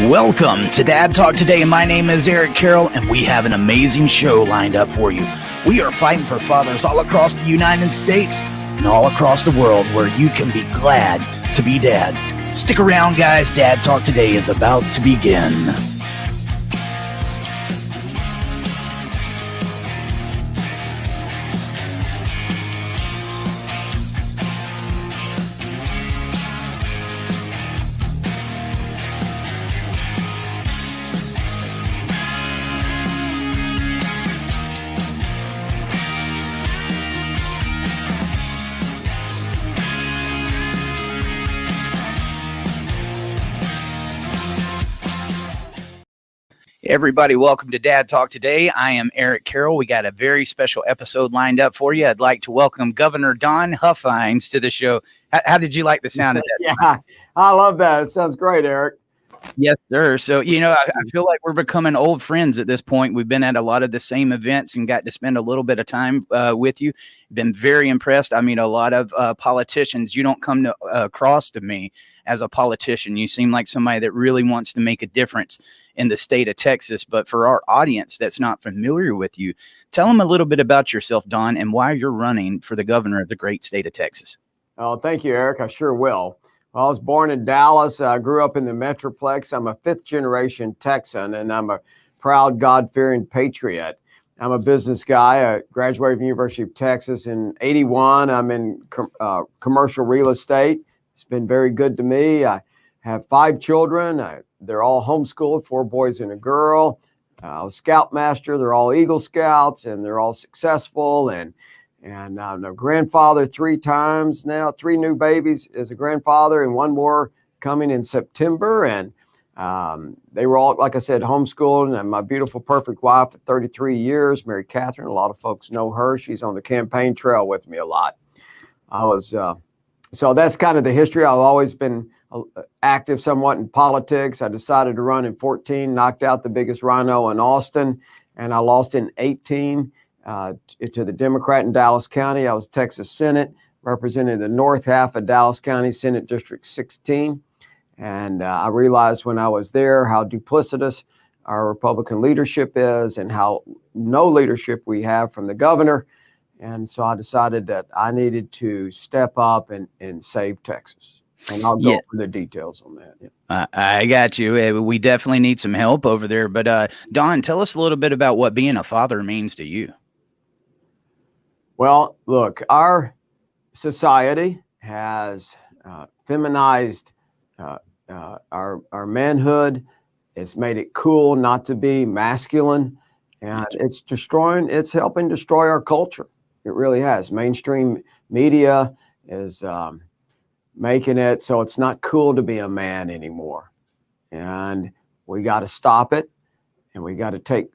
Welcome to Dad Talk Today. My name is Eric Carroll, and we have an amazing show lined up for you. We are fighting for fathers all across the United States and all across the world where you can be glad to be dad. Stick around, guys. Dad Talk Today is about to begin. Everybody, welcome to Dad Talk Today. I am Eric Carroll. We got a very special episode lined up for you. I'd like to welcome Governor Don Huffines to the show. How did you like the sound of that? Yeah, I love that. It sounds great, Eric. Yes, sir. So, I feel like we're becoming old friends at this point. We've been at a lot of the same events and got to spend a little bit of time with you. Been very impressed. I mean, a lot of politicians, you don't come across to me as a politician. You seem like somebody that really wants to make a difference in the state of Texas. But for our audience that's not familiar with you, tell them a little bit about yourself, Don, and why you're running for the governor of the great state of Texas. Oh, thank you, Eric. I sure will. Well, I was born in Dallas. I grew up in the Metroplex. I'm a fifth-generation Texan, and I'm a proud, God-fearing patriot. I'm a business guy. I graduated from the University of Texas in '81. I'm in commercial real estate. It's been very good to me. I have 5 children. They're all homeschooled, 4 boys and a girl. I was Scoutmaster. They're all Eagle Scouts, and they're all successful. And I'm a grandfather 3 times now, 3 new babies as a grandfather, and 1 more coming in September. And they were all, like I said, homeschooled. And my beautiful, perfect wife of 33 years, Mary Catherine. A lot of folks know her. She's on the campaign trail with me a lot. So that's kind of the history. I've always been active somewhat in politics. I decided to run in 14, knocked out the biggest rhino in Austin, and I lost in 18 to the Democrat in Dallas County. I was Texas Senate, representing the north half of Dallas County, Senate District 16. And I realized when I was there how duplicitous our Republican leadership is and how no leadership we have from the governor. And so I decided that I needed to step up and save Texas. And I'll go over the details on that. Yeah. I got you. We definitely need some help over there. But Don, tell us a little bit about what being a father means to you. Well, look, our society has feminized our manhood. It's made it cool not to be masculine. And it's helping destroy our culture. It really has. Mainstream media is making it so it's not cool to be a man anymore. And we got to stop it, and we got to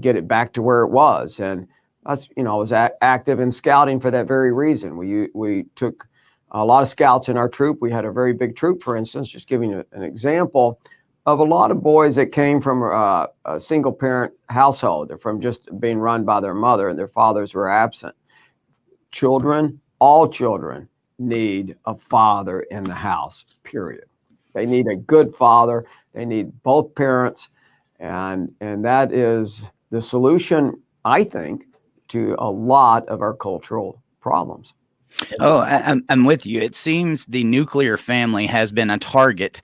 get it back to where it was. And I was active in scouting for that very reason. We took a lot of scouts in our troop. We had a very big troop, for instance, just giving you an example of a lot of boys that came from a single parent household. They're from just being run by their mother, and their fathers were absent. All children need a father in the house, period. They need a good father. They need both parents. And that is the solution, I think, to a lot of our cultural problems. Oh, I'm with you. It seems the nuclear family has been a target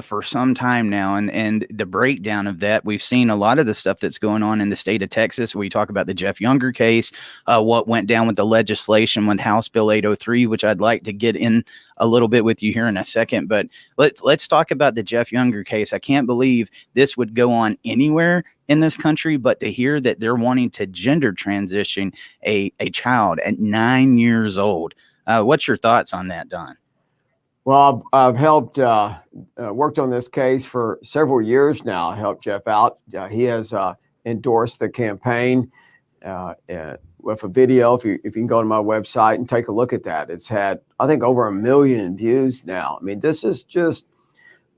for some time now. And the breakdown of that, we've seen a lot of the stuff that's going on in the state of Texas. We talk about the Jeff Younger case, what went down with the legislation with House Bill 803, which I'd like to get in a little bit with you here in a second. But let's talk about the Jeff Younger case. I can't believe this would go on anywhere in this country, but to hear that they're wanting to gender transition a child at 9 years old. What's your thoughts on that, Don? Well, I've helped, worked on this case for several years now. I helped Jeff out. He has endorsed the campaign with a video. If you can go to my website and take a look at that, it's had, I think, over 1 million views now. I mean, this is just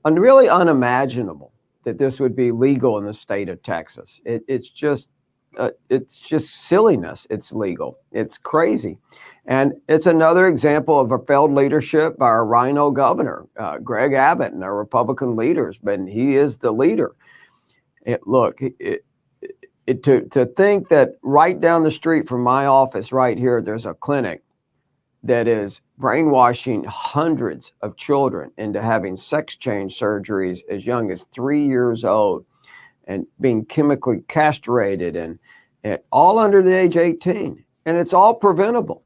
really unimaginable that this would be legal in the state of Texas. It's just it's just silliness. It's legal. It's crazy. And it's another example of a failed leadership by our rhino governor, Greg Abbott, and our Republican leaders, but he is the leader. To think that right down the street from my office right here, there's a clinic that is brainwashing hundreds of children into having sex change surgeries as young as 3 years old and being chemically castrated and all under the age 18. And it's all preventable.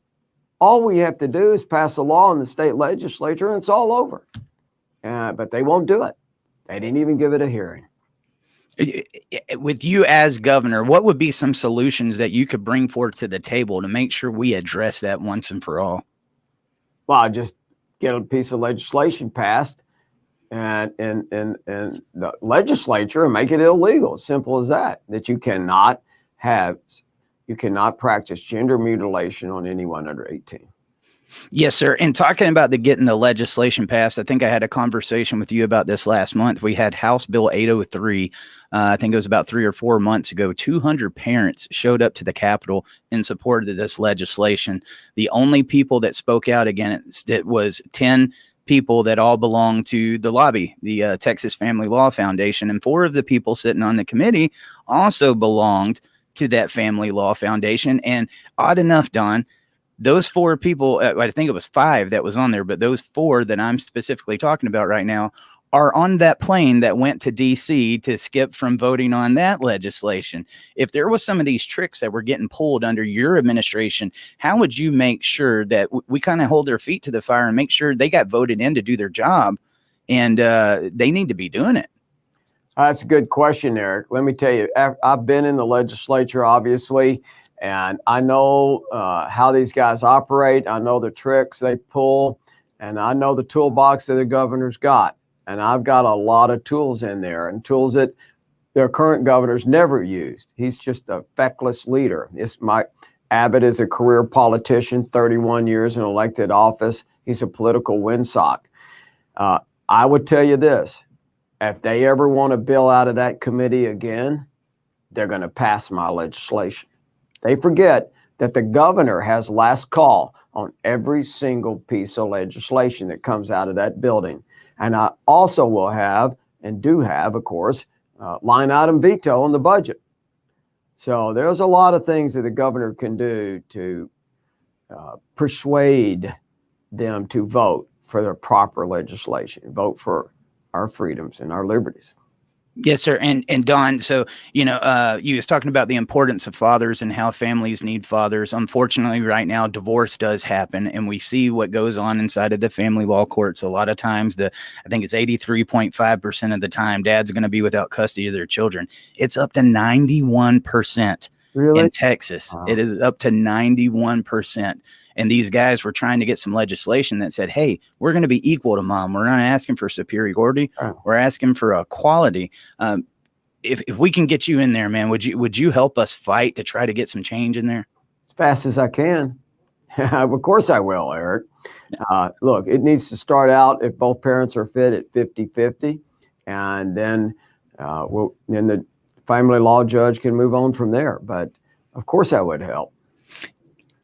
All we have to do is pass a law in the state legislature and it's all over. But they won't do it. They didn't even give it a hearing. With you as governor, what would be some solutions that you could bring forth to the table to make sure we address that once and for all? Well, just get a piece of legislation passed and the legislature and make it illegal. Simple as that. That you cannot practice gender mutilation on anyone under 18. Yes, sir. And talking about getting the legislation passed, I think I had a conversation with you about this last month. We had House Bill 803. I think it was about 3 or 4 months ago. 200 parents showed up to the Capitol in support of this legislation. The only people that spoke out against it was 10 people that all belong to the lobby, the Texas Family Law Foundation. And 4 of the people sitting on the committee also belonged to that Family Law Foundation. And odd enough, Don, those 4 people, I think it was 5 that was on there, but those 4 that I'm specifically talking about right now are on that plane that went to DC to skip from voting on that legislation. If there was some of these tricks that were getting pulled under your administration, how would you make sure that we kind of hold their feet to the fire and make sure they got voted in to do their job? And they need to be doing it. That's a good question, Eric. Let me tell you, I've been in the legislature, obviously, and I know how these guys operate. I know the tricks they pull, and I know the toolbox that the governor's got. And I've got a lot of tools in there, and tools that their current governor's never used. He's just a feckless leader. Abbott is a career politician, 31 years in elected office. He's a political windsock. I would tell you this. If they ever want to bill out of that committee again, they're going to pass my legislation. They forget that the governor has last call on every single piece of legislation that comes out of that building. And I also will have, and do have, of course, line item veto on the budget. So there's a lot of things that the governor can do to persuade them to vote for their proper legislation, vote for our freedoms and our liberties. Yes, sir. And Don, so, you was talking about the importance of fathers and how families need fathers. Unfortunately, right now, divorce does happen, and we see what goes on inside of the family law courts. A lot of times, I think it's 83.5% of the time, dad's going to be without custody of their children. It's up to 91%. Really? In Texas. Wow. It is up to 91%. And these guys were trying to get some legislation that said, hey, we're going to be equal to mom. We're not asking for superiority. Oh. We're asking for equality. If we can get you in there, man, would you help us fight to try to get some change in there? As fast as I can. Of course I will, Eric. Look, it needs to start out, if both parents are fit, at 50-50. And then then the family law judge can move on from there. But of course I would help.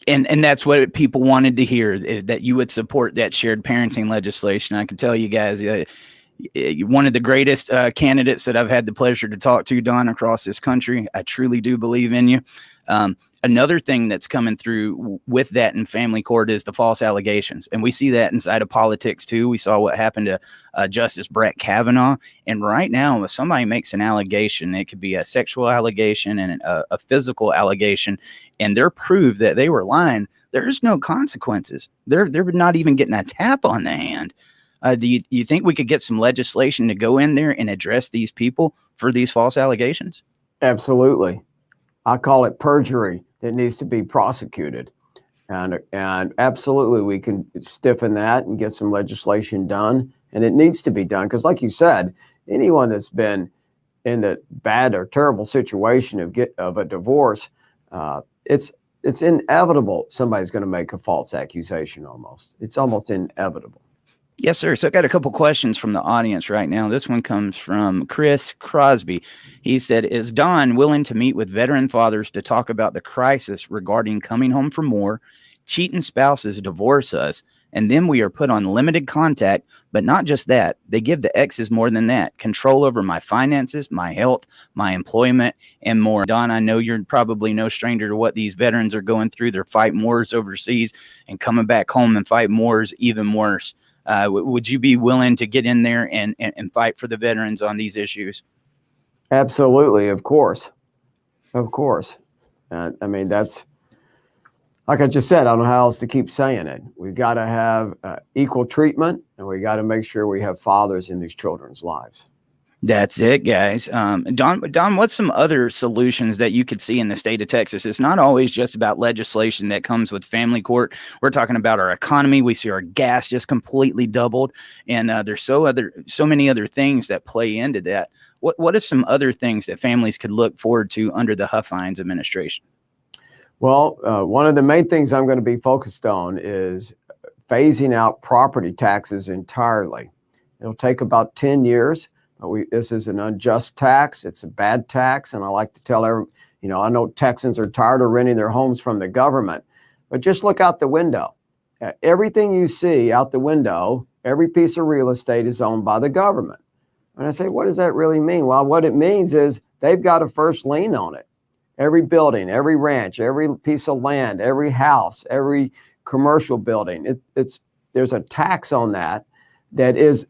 And that's what people wanted to hear, that you would support that shared parenting legislation. I can tell you guys, one of the greatest candidates that I've had the pleasure to talk to, Don, across this country. I truly do believe in you. Another thing that's coming through with that in family court is the false allegations. And we see that inside of politics, too. We saw what happened to Justice Brett Kavanaugh. And right now, if somebody makes an allegation, it could be a sexual allegation and a physical allegation, and they're proved that they were lying, there's no consequences. They're not even getting a tap on the hand. Do you think we could get some legislation to go in there and address these people for these false allegations? Absolutely. I call it perjury that needs to be prosecuted. And absolutely, we can stiffen that and get some legislation done. And it needs to be done because, like you said, anyone that's been in the bad or terrible situation of a divorce, it's inevitable somebody's going to make a false accusation almost. It's almost inevitable. Yes, sir. So I got a couple questions from the audience right now. This one comes from Chris Crosby. He said, "Is Don willing to meet with veteran fathers to talk about the crisis regarding coming home from war, cheating spouses divorce us, and then we are put on limited contact, but not just that. They give the exes more than that, control over my finances, my health, my employment, and more." Don, I know you're probably no stranger to what these veterans are going through. They're fighting wars overseas and coming back home and fighting wars even worse. Would you be willing to get in there and fight for the veterans on these issues? Absolutely, of course, of course. I mean, that's like I just said. I don't know how else to keep saying it. We've got to have equal treatment, and we got to make sure we have fathers in these children's lives. That's it, guys. Don, what's some other solutions that you could see in the state of Texas? It's not always just about legislation that comes with family court. We're talking about our economy. We see our gas just completely doubled, and there's so many other things that play into that. What are some other things that families could look forward to under the Huffines administration? Well, one of the main things I'm going to be focused on is phasing out property taxes entirely. It'll take about 10 years. This is an unjust tax. It's a bad tax. And I like to tell everyone, I know Texans are tired of renting their homes from the government, but just look out the window. Everything you see out the window, every piece of real estate is owned by the government. And I say, what does that really mean? Well, what it means is they've got a first lien on it. Every building, every ranch, every piece of land, every house, every commercial building, there's a tax on that is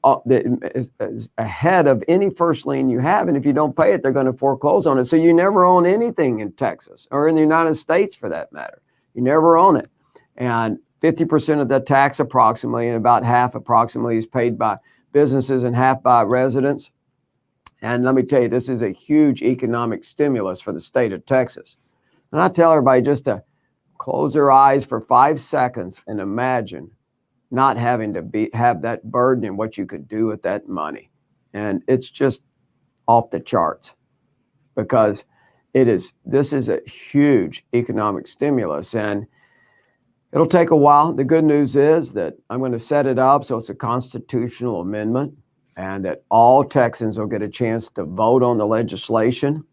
ahead of any first lien you have. And if you don't pay it, they're going to foreclose on it. So you never own anything in Texas or in the United States for that matter. You never own it. And 50% of that tax approximately, and about half approximately, is paid by businesses and half by residents. And let me tell you, this is a huge economic stimulus for the state of Texas. And I tell everybody just to close their eyes for 5 seconds and imagine not having to have that burden and what you could do with that money. And it's just off the charts because this is a huge economic stimulus, and it'll take a while. The good news is that I'm going to set it up so it's a constitutional amendment and that all Texans will get a chance to vote on the legislation.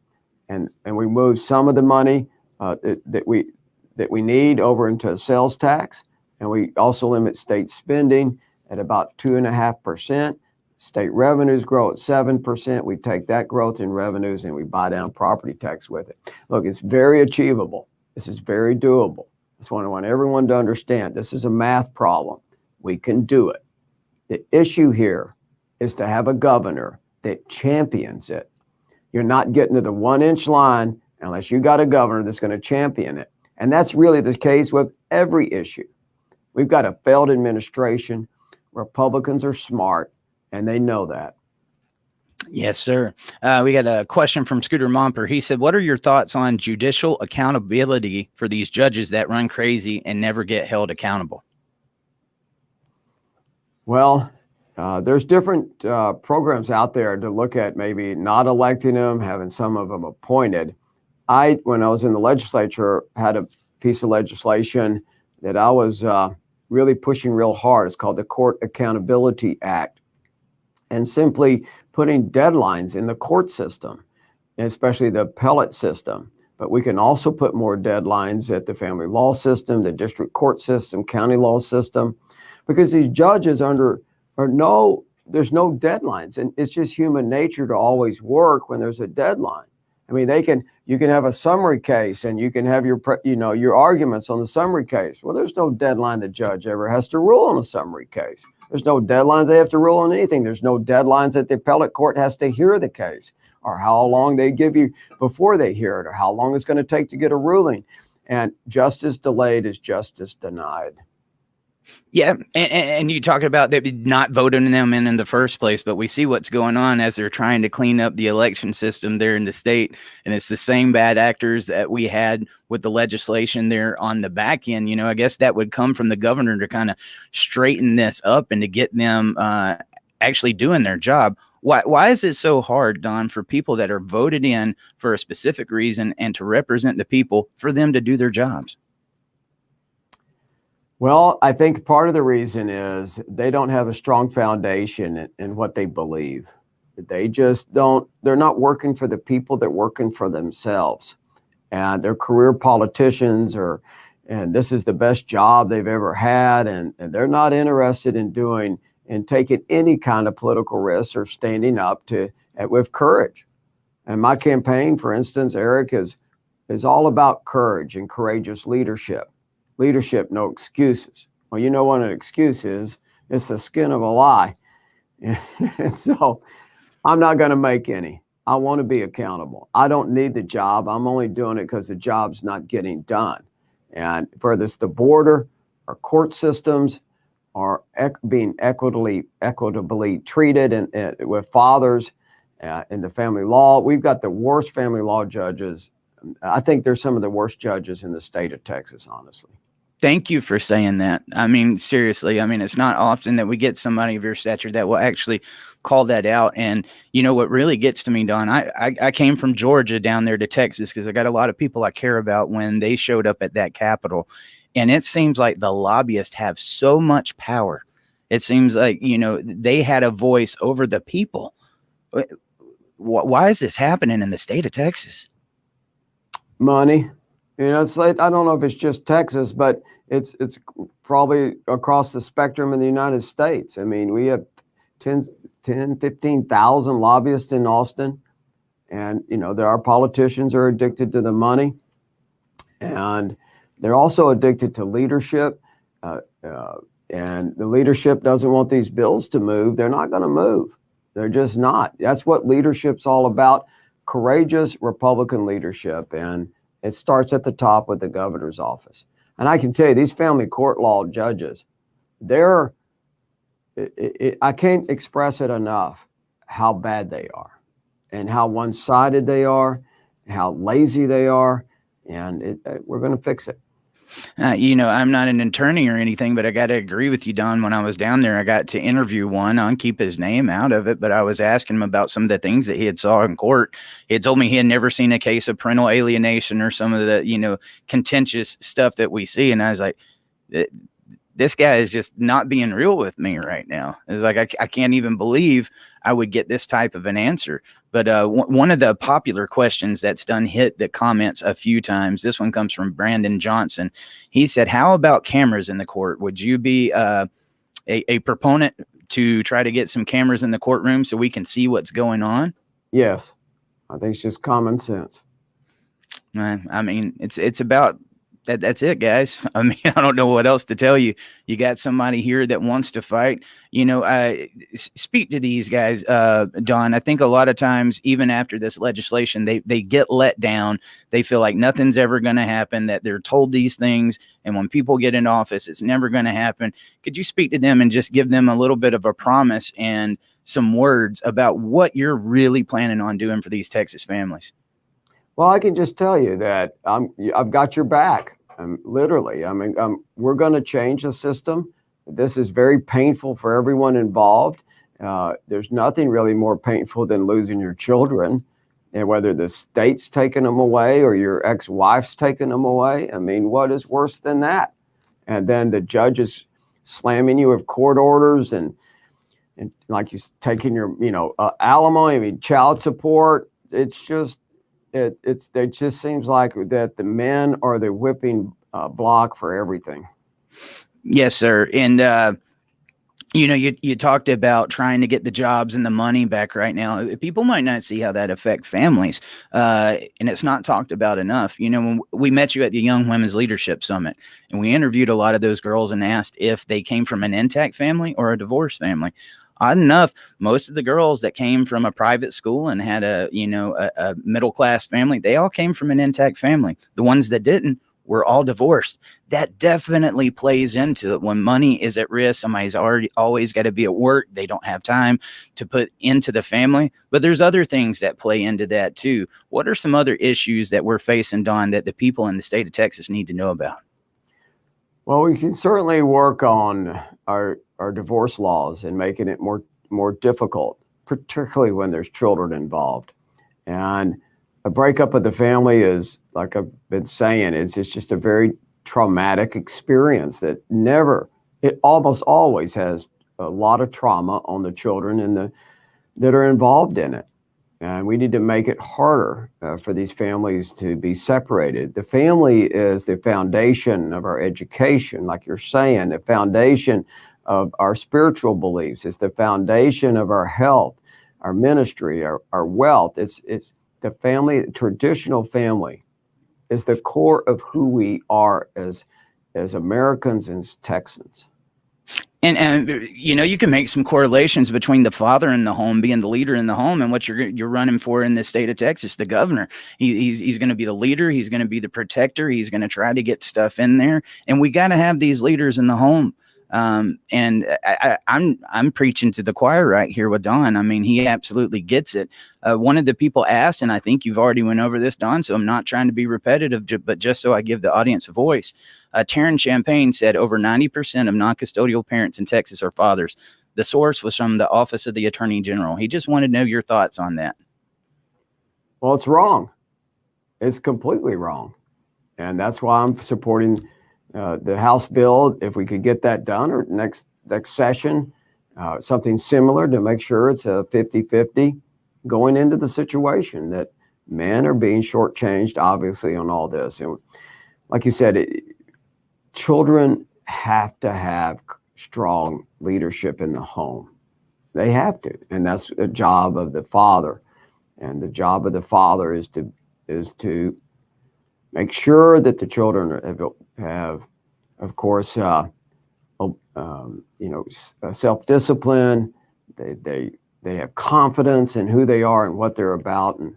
And we move some of the money that we need over into a sales tax. And we also limit state spending at about 2.5%. State revenues grow at 7%. We take that growth in revenues and we buy down property tax with it. Look, it's very achievable. This is very doable. That's what I want everyone to understand. This is a math problem. We can do it. The issue here is to have a governor that champions it. You're not getting to the 1-inch line unless you got a governor that's going to champion it. And that's really the case with every issue. We've got a failed administration. Republicans are smart, and they know that. Yes, sir. We got a question from Scooter Momper. He said, "What are your thoughts on judicial accountability for these judges that run crazy and never get held accountable?" Well, there's different programs out there to look at, maybe not electing them, having some of them appointed. When I was in the legislature, had a piece of legislation that I was really pushing real hard. It's called the Court Accountability Act, and simply putting deadlines in the court system, especially the appellate system. But we can also put more deadlines at the family law system, the district court system, county law system, because these judges there's no deadlines, and it's just human nature to always work when there's a deadline. I mean, you can have a summary case and you can have your arguments on the summary case. Well, there's no deadline the judge ever has to rule on a summary case. There's no deadlines they have to rule on anything. There's no deadlines that the appellate court has to hear the case, or how long they give you before they hear it, or how long it's going to take to get a ruling. And justice delayed is justice denied. Yeah, and you talked about they not voting them in the first place, but we see what's going on as they're trying to clean up the election system there in the state, and it's the same bad actors that we had with the legislation there on the back end. I guess that would come from the governor to kind of straighten this up and to get them actually doing their job. Why is it so hard, Don, for people that are voted in for a specific reason and to represent the people, for them to do their jobs? Well, I think part of the reason is they don't have a strong foundation in what they believe. They just don't, they're not working for the people, they're working for themselves. And they're career politicians, and this is the best job they've ever had. And they're not interested in doing and taking any kind of political risk or standing up with courage. And my campaign, for instance, Eric, is all about courage and courageous leadership. Leadership, no excuses. Well, you know what an excuse is? It's the skin of a lie. And so I'm not going to make any. I want to be accountable. I don't need the job. I'm only doing it because the job's not getting done. And whether it's the border, our court systems are being equitably treated and with fathers in the family law. We've got the worst family law judges. I think they're some of the worst judges in the state of Texas, honestly. Thank you for saying that. I mean, seriously, I mean, it's not often that we get somebody of your stature that will actually call that out. And you know what really gets to me, Don, I came from Georgia down there to Texas because I got a lot of people I care about when they showed up at that Capitol. And it seems like the lobbyists have so much power. It seems like, you know, they had a voice over the people. Why is this happening in the state of Texas? Money. You know, it's like, I don't know if it's just Texas, but it's probably across the spectrum in the United States. I mean, we have 15,000 lobbyists in Austin. And, you know, our politicians are addicted to the money. And they're also addicted to leadership. And the leadership doesn't want these bills to move. They're not going to move. They're just not. That's what leadership's all about. Courageous Republican leadership. And it starts at the top with the governor's office. And I can tell you, these family court law judges, I can't express it enough how bad they are and how one-sided they are, how lazy they are. And we're going to fix it. You know, I'm not an attorney or anything, but I got to agree with you, Don. When I was down there, I got to interview one. I'll keep his name out of it, but I was asking him about some of the things that he had saw in court. He had told me he had never seen a case of parental alienation or some of the, you know, contentious stuff that we see. And I was like, this guy is just not being real with me right now. It's like, I can't even believe I would get this type of an answer. But one of the popular questions that's done hit the comments a few times. This one comes from Brandon Johnson. He said, how about cameras in the court? Would you be a proponent to try to get some cameras in the courtroom so we can see what's going on? Yes. I think it's just common sense. I mean, it's about that's it, guys. I mean, I don't know what else to tell you. You got somebody here that wants to fight. You know, speak to these guys, Don. I think a lot of times, even after this legislation, they get let down. They feel like nothing's ever going to happen, that they're told these things. And when people get in office, it's never going to happen. Could you speak to them and just give them a little bit of a promise and some words about what you're really planning on doing for these Texas families? Well, I can just tell you that I've got your back. Literally, I mean, we're going to change the system. This is very painful for everyone involved. There's nothing really more painful than losing your children, and whether the state's taking them away or your ex-wife's taking them away. I mean, what is worse than that? And then the judge is slamming you with court orders and like you taking your, you know, alimony, I mean, child support. It's just. It just seems like that the men are the whipping block for everything. Yes, sir. And, you know, you talked about trying to get the jobs and the money back right now. People might not see how that affect families. And it's not talked about enough. You know, when we met you at the Young Women's Leadership Summit, and we interviewed a lot of those girls and asked if they came from an intact family or a divorced family. Odd enough, most of the girls that came from a private school and had a middle-class family, they all came from an intact family. The ones that didn't were all divorced. That definitely plays into it. When money is at risk, somebody's always got to be at work. They don't have time to put into the family. But there's other things that play into that too. What are some other issues that we're facing, Don, that the people in the state of Texas need to know about? Well, we can certainly work on our divorce laws and making it more difficult, particularly when there's children involved. And a breakup of the family is, like I've been saying, it's just a very traumatic experience that it almost always has a lot of trauma on the children and that are involved in it. And we need to make it harder for these families to be separated. The family is the foundation of our education, like you're saying, the foundation of our spiritual beliefs. It's the foundation of our health, our ministry, our wealth. It's the family, traditional family is the core of who we are as Americans and Texans. And you know, you can make some correlations between the father in the home being the leader in the home and what you're running for in the state of Texas, the governor. He's going to be the leader. He's going to be the protector. He's going to try to get stuff in there. And we got to have these leaders in the home. And I'm preaching to the choir right here with Don. I mean, he absolutely gets it. One of the people asked, and I think you've already went over this, Don, so I'm not trying to be repetitive, but just so I give the audience a voice. Taryn Champagne said over 90% of non-custodial parents in Texas are fathers. The source was from the Office of the Attorney General. He just wanted to know your thoughts on that. Well, it's wrong. It's completely wrong. And that's why I'm supporting the House bill, if we could get that done, or next session, something similar to make sure it's a 50-50 going into the situation that men are being shortchanged, obviously, on all this. And like you said, children have to have strong leadership in the home. They have to, and that's a job of the father. And the job of the father is to make sure that the children have of course, self-discipline. They have confidence in who they are and what they're about, and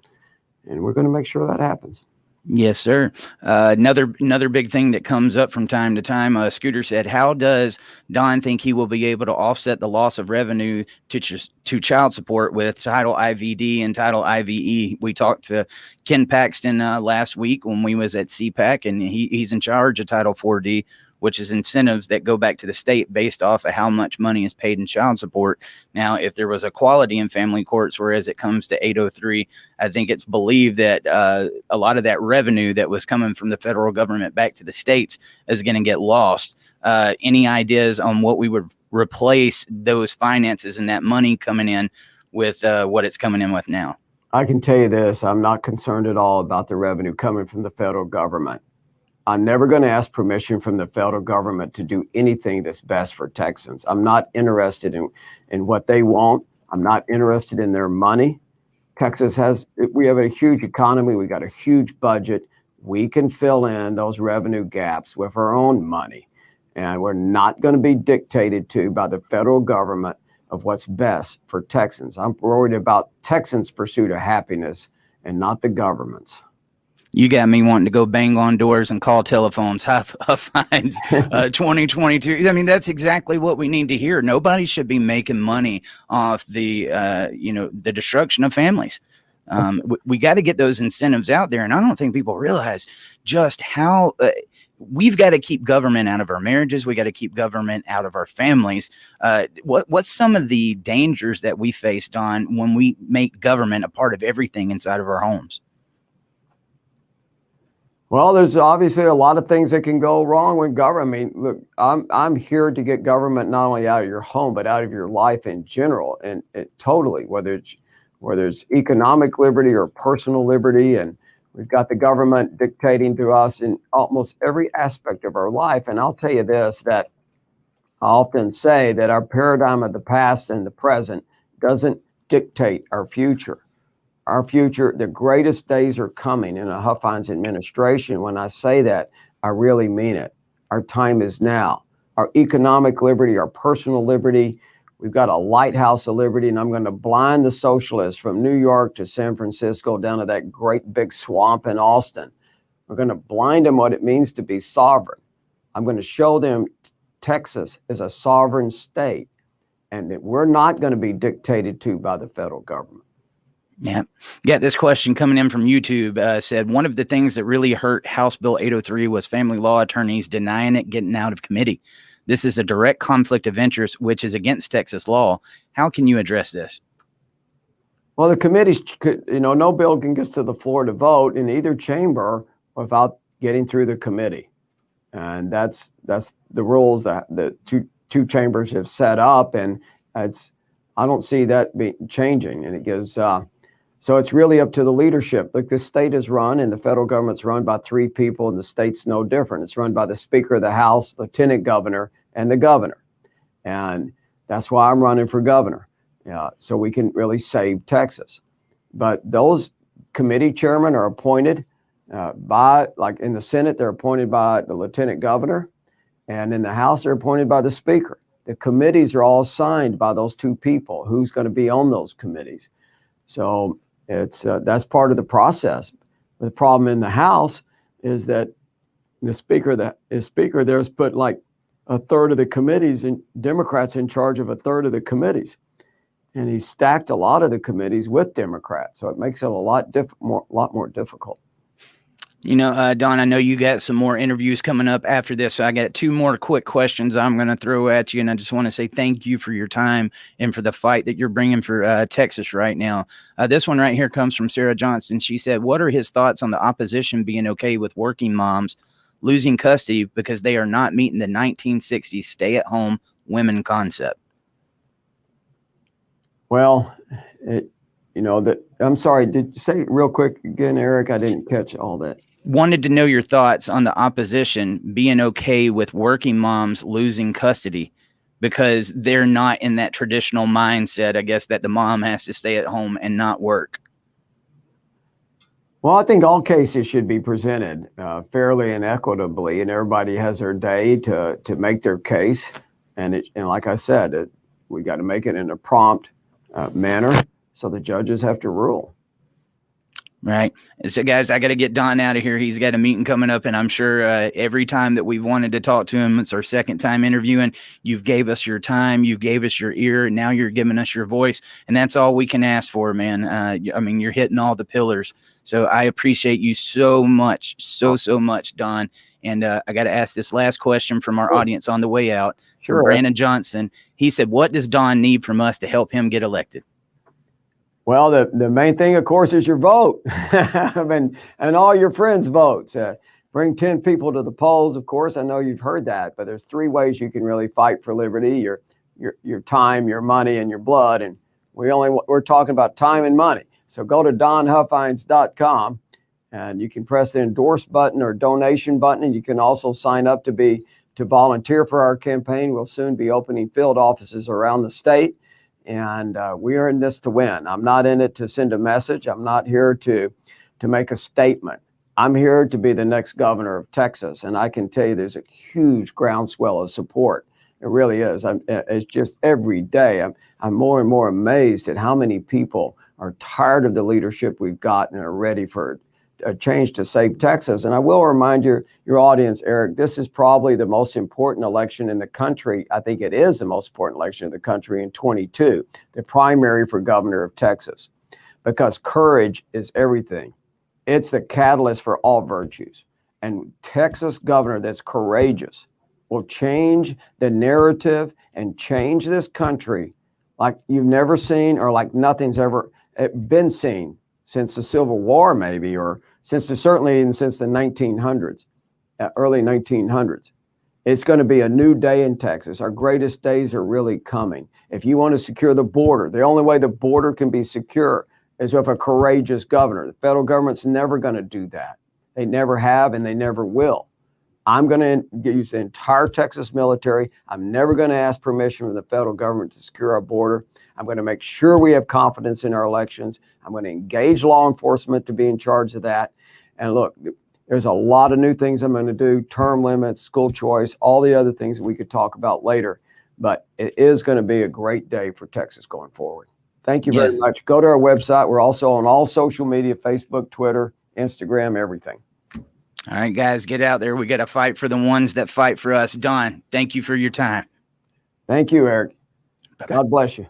we're going to make sure that happens. Yes, sir. Another big thing that comes up from time to time. Scooter said, "How does Don think he will be able to offset the loss of revenue to child support with Title IVD and Title IVE?" We talked to Ken Paxton last week when we was at CPAC, and he's in charge of Title 4D, which is incentives that go back to the state based off of how much money is paid in child support. Now, if there was equality in family courts, whereas it comes to 803, I think it's believed that a lot of that revenue that was coming from the federal government back to the states is going to get lost. Any ideas on what we would replace those finances and that money coming in with what it's coming in with now? I can tell you this, I'm not concerned at all about the revenue coming from the federal government. I'm never going to ask permission from the federal government to do anything that's best for Texans. I'm not interested in what they want. I'm not interested in their money. We have a huge economy. We got a huge budget. We can fill in those revenue gaps with our own money. And we're not going to be dictated to by the federal government of what's best for Texans. I'm worried about Texans' pursuit of happiness and not the government's. You got me wanting to go bang on doors and call telephones. Huffines 2022. I mean, that's exactly what we need to hear. Nobody should be making money off the destruction of families. We got to get those incentives out there. And I don't think people realize just how we've got to keep government out of our marriages. We got to keep government out of our families. What's some of the dangers that we face, Don, when we make government a part of everything inside of our homes? Well, there's obviously a lot of things that can go wrong with government. I mean, look, I'm here to get government not only out of your home, but out of your life in general, and totally, whether it's economic liberty or personal liberty. And we've got the government dictating to us in almost every aspect of our life. And I'll tell you this, that I often say that our paradigm of the past and the present doesn't dictate our future. Our future, the greatest days are coming in a Huffines administration. When I say that, I really mean it. Our time is now. Our economic liberty, our personal liberty, we've got a lighthouse of liberty, and I'm going to blind the socialists from New York to San Francisco down to that great big swamp in Austin. We're going to blind them what it means to be sovereign. I'm going to show them Texas is a sovereign state and that we're not going to be dictated to by the federal government. Yeah. This question coming in from YouTube said, one of the things that really hurt House Bill 803 was family law attorneys denying it getting out of committee. This is a direct conflict of interest, which is against Texas law. How can you address this? Well, the committees, no bill can get to the floor to vote in either chamber without getting through the committee. and that's the rules that the two chambers have set up, and I don't see that changing. And it gives so it's really up to the leadership. Look, the state is run, and the federal government's run by 3 people, and the state's no different. It's run by the Speaker of the House, Lieutenant Governor, and the Governor. And that's why I'm running for governor, so we can really save Texas. But those committee chairmen are appointed by, like in the Senate, they're appointed by the Lieutenant Governor, and in the House, they're appointed by the Speaker. The committees are all assigned by those 2 people, who's going to be on those committees. So it's that's part of the process. The problem in the House is that the Speaker there's put like a third of the committees, and Democrats in charge of a third of the committees. And he stacked a lot of the committees with Democrats. So it makes it a lot more difficult. You know, Don, I know you got some more interviews coming up after this. So I got 2 more quick questions I'm going to throw at you. And I just want to say thank you for your time and for the fight that you're bringing for Texas right now. This one right here comes from Sarah Johnson. She said, what are his thoughts on the opposition being okay with working moms losing custody because they are not meeting the 1960s stay-at-home women concept? Well, I'm sorry. Did you say real quick again, Eric? I didn't catch all that. Wanted to know your thoughts on the opposition being okay with working moms losing custody because they're not in that traditional mindset, I guess, that the mom has to stay at home and not work. Well, I think all cases should be presented fairly and equitably, and everybody has their day to make their case. And like I said, we got to make it in a prompt manner, so the judges have to rule. Right. So, guys, I got to get Don out of here. He's got a meeting coming up, and I'm sure every time that we've wanted to talk to him, it's our second time interviewing. You've gave us your time. You gave us your ear. And now you're giving us your voice, and that's all we can ask for, man. I mean, you're hitting all the pillars. So I appreciate you so much, so much, Don. And I got to ask this last question from our audience on the way out. Sure. From Brandon Johnson. He said, what does Don need from us to help him get elected? Well, the main thing, of course, is your vote and all your friends' votes. Bring 10 people to the polls, of course. I know you've heard that, but there's 3 ways you can really fight for liberty: your time, your money, and your blood. And we're talking about time and money. So go to donhuffines.com, and you can press the endorse button or donation button, and you can also sign up to volunteer for our campaign. We'll soon be opening field offices around the state. And we are in this to win. I'm not in it to send a message. I'm not here to make a statement. I'm here to be the next governor of Texas. And I can tell you there's a huge groundswell of support. It really is. It's just every day I'm more and more amazed at how many people are tired of the leadership we've got and are ready for a change to save Texas. And I will remind your audience, Eric, this is probably the most important election in the country. I think it is the most important election in the country in 22, the primary for governor of Texas, because courage is everything. It's the catalyst for all virtues. And Texas governor that's courageous will change the narrative and change this country like you've never seen, or like nothing's ever been seen since the Civil War, maybe, or certainly since the 1900s, early 1900s. It's going to be a new day in Texas. Our greatest days are really coming. If you want to secure the border, the only way the border can be secure is with a courageous governor. The federal government's never going to do that. They never have, and they never will. I'm going to use the entire Texas military. I'm never going to ask permission from the federal government to secure our border. I'm going to make sure we have confidence in our elections. I'm going to engage law enforcement to be in charge of that. And look, there's a lot of new things I'm going to do: term limits, school choice, all the other things that we could talk about later. But it is going to be a great day for Texas going forward. Thank you very much. Go to our website. We're also on all social media: Facebook, Twitter, Instagram, everything. All right, guys, get out there. We got to fight for the ones that fight for us. Don, thank you for your time. Thank you, Eric. Bye-bye. God bless you.